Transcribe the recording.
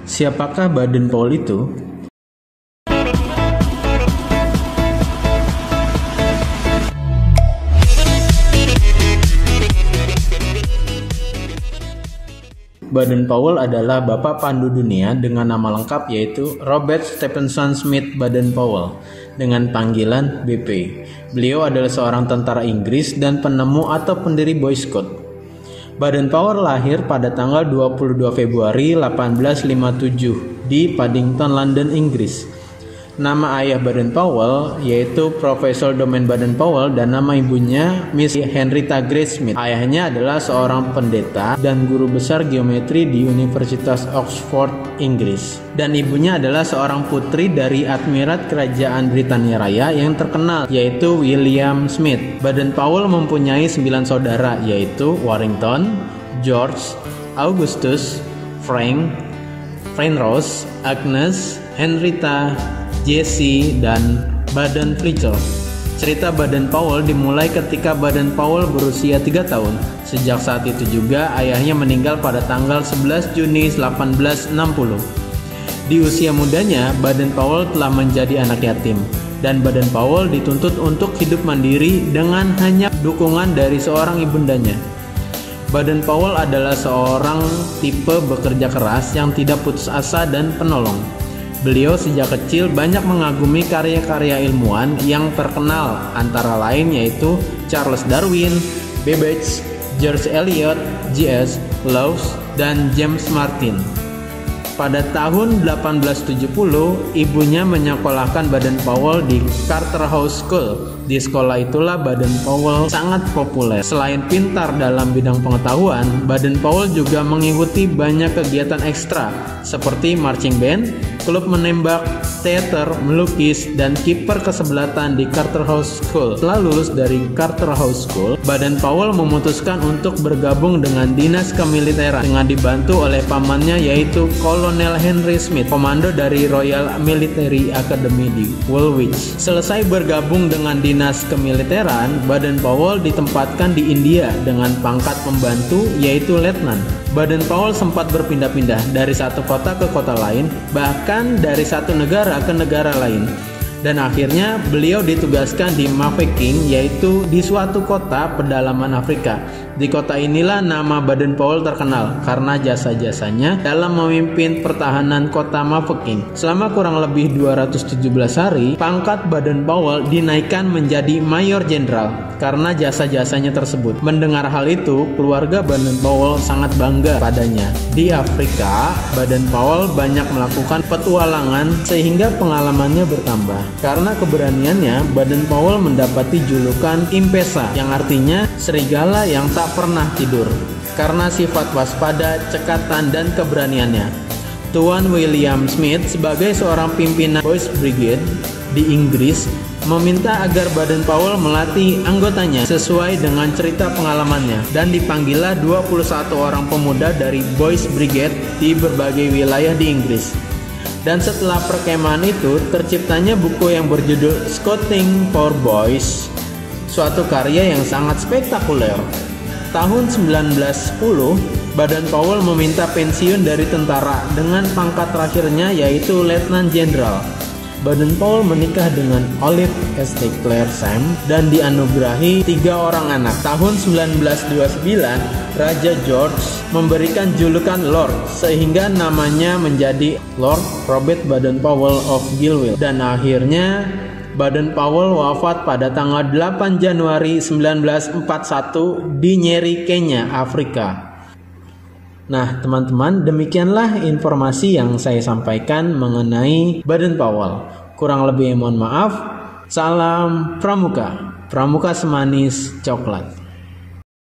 Siapakah Baden-Powell itu? Baden-Powell adalah Bapak Pandu Dunia dengan nama lengkap yaitu Robert Stephenson Smith Baden-Powell dengan panggilan BP. Beliau adalah seorang tentara Inggris dan penemu atau pendiri Boy Scout. Baden-Powell lahir pada tanggal 22 Februari 1857 di Paddington, London, Inggris. Nama ayah Baden-Powell yaitu Profesor Domain Baden-Powell dan nama ibunya Miss Henrietta Grace Smith. Ayahnya adalah seorang pendeta dan guru besar geometri di Universitas Oxford, Inggris. Dan ibunya adalah seorang putri dari Admirat Kerajaan Britania Raya yang terkenal yaitu William Smith. Baden-Powell mempunyai 9 saudara yaitu Warrington, George, Augustus, Frank, Rose, Agnes, Henrietta, Jesse, dan Baden-Flichel. Cerita Baden-Powell dimulai ketika Baden-Powell berusia 3 tahun. Sejak saat itu juga ayahnya meninggal pada tanggal 11 Juni 1860. Di usia mudanya, Baden-Powell telah menjadi anak yatim. Dan Baden-Powell dituntut untuk hidup mandiri dengan hanya dukungan dari seorang ibundanya. Baden-Powell adalah seorang tipe bekerja keras yang tidak putus asa dan penolong. Beliau sejak kecil banyak mengagumi karya-karya ilmuwan yang terkenal antara lain yaitu Charles Darwin, Babbage, George Eliot, J.S. Lowes, dan James Martin. Pada tahun 1870, ibunya menyekolahkan Baden-Powell di Charterhouse School. Di sekolah itulah Baden-Powell sangat populer. Selain pintar dalam bidang pengetahuan, Baden-Powell juga mengikuti banyak kegiatan ekstra seperti marching band, klub menembak, teater, melukis, dan kiper kesebelatan di Charterhouse School. Setelah lulus dari Charterhouse School, Baden-Powell memutuskan untuk bergabung dengan dinas kemiliteran dengan dibantu oleh pamannya yaitu Kolonel Henry Smith, komando dari Royal Military Academy di Woolwich. Selesai bergabung dengan dinas kemiliteran, Baden-Powell ditempatkan di India dengan pangkat pembantu yaitu letnan. Baden-Powell sempat berpindah-pindah dari satu kota ke kota lain, bahkan dari satu negara ke negara lain. Dan akhirnya beliau ditugaskan di Mafeking, yaitu di suatu kota pedalaman Afrika. Di kota inilah nama Baden-Powell terkenal karena jasa-jasanya dalam memimpin pertahanan kota Mafeking. Selama kurang lebih 217 hari, pangkat Baden-Powell dinaikkan menjadi Mayor Jenderal karena jasa-jasanya tersebut. Mendengar hal itu, keluarga Baden-Powell sangat bangga padanya. Di Afrika, Baden-Powell banyak melakukan petualangan sehingga pengalamannya bertambah. Karena keberaniannya, Baden-Powell mendapati julukan Impesa yang artinya serigala yang tak pernah tidur karena sifat waspada, cekatan, dan keberaniannya. Tuan William Smith sebagai seorang pimpinan Boys Brigade di Inggris meminta agar Baden-Powell melatih anggotanya sesuai dengan cerita pengalamannya dan dipanggillah 21 orang pemuda dari Boys Brigade di berbagai wilayah di Inggris. Dan setelah perkemahan itu terciptanya buku yang berjudul Scouting for Boys, suatu karya yang sangat spektakuler. Tahun 1910, Baden-Powell meminta pensiun dari tentara dengan pangkat terakhirnya yaitu Letnan Jenderal. Baden-Powell menikah dengan Olive St. Clair Sam dan dianugerahi 3 orang anak. Tahun 1929, Raja George memberikan julukan Lord sehingga namanya menjadi Lord Robert Baden-Powell of Gilwell. Dan akhirnya Baden-Powell wafat pada tanggal 8 Januari 1941 di Nyeri, Kenya, Afrika. Nah teman-teman, demikianlah informasi yang saya sampaikan mengenai Baden-Powell. Kurang lebih mohon maaf. Salam Pramuka, Pramuka semanis coklat.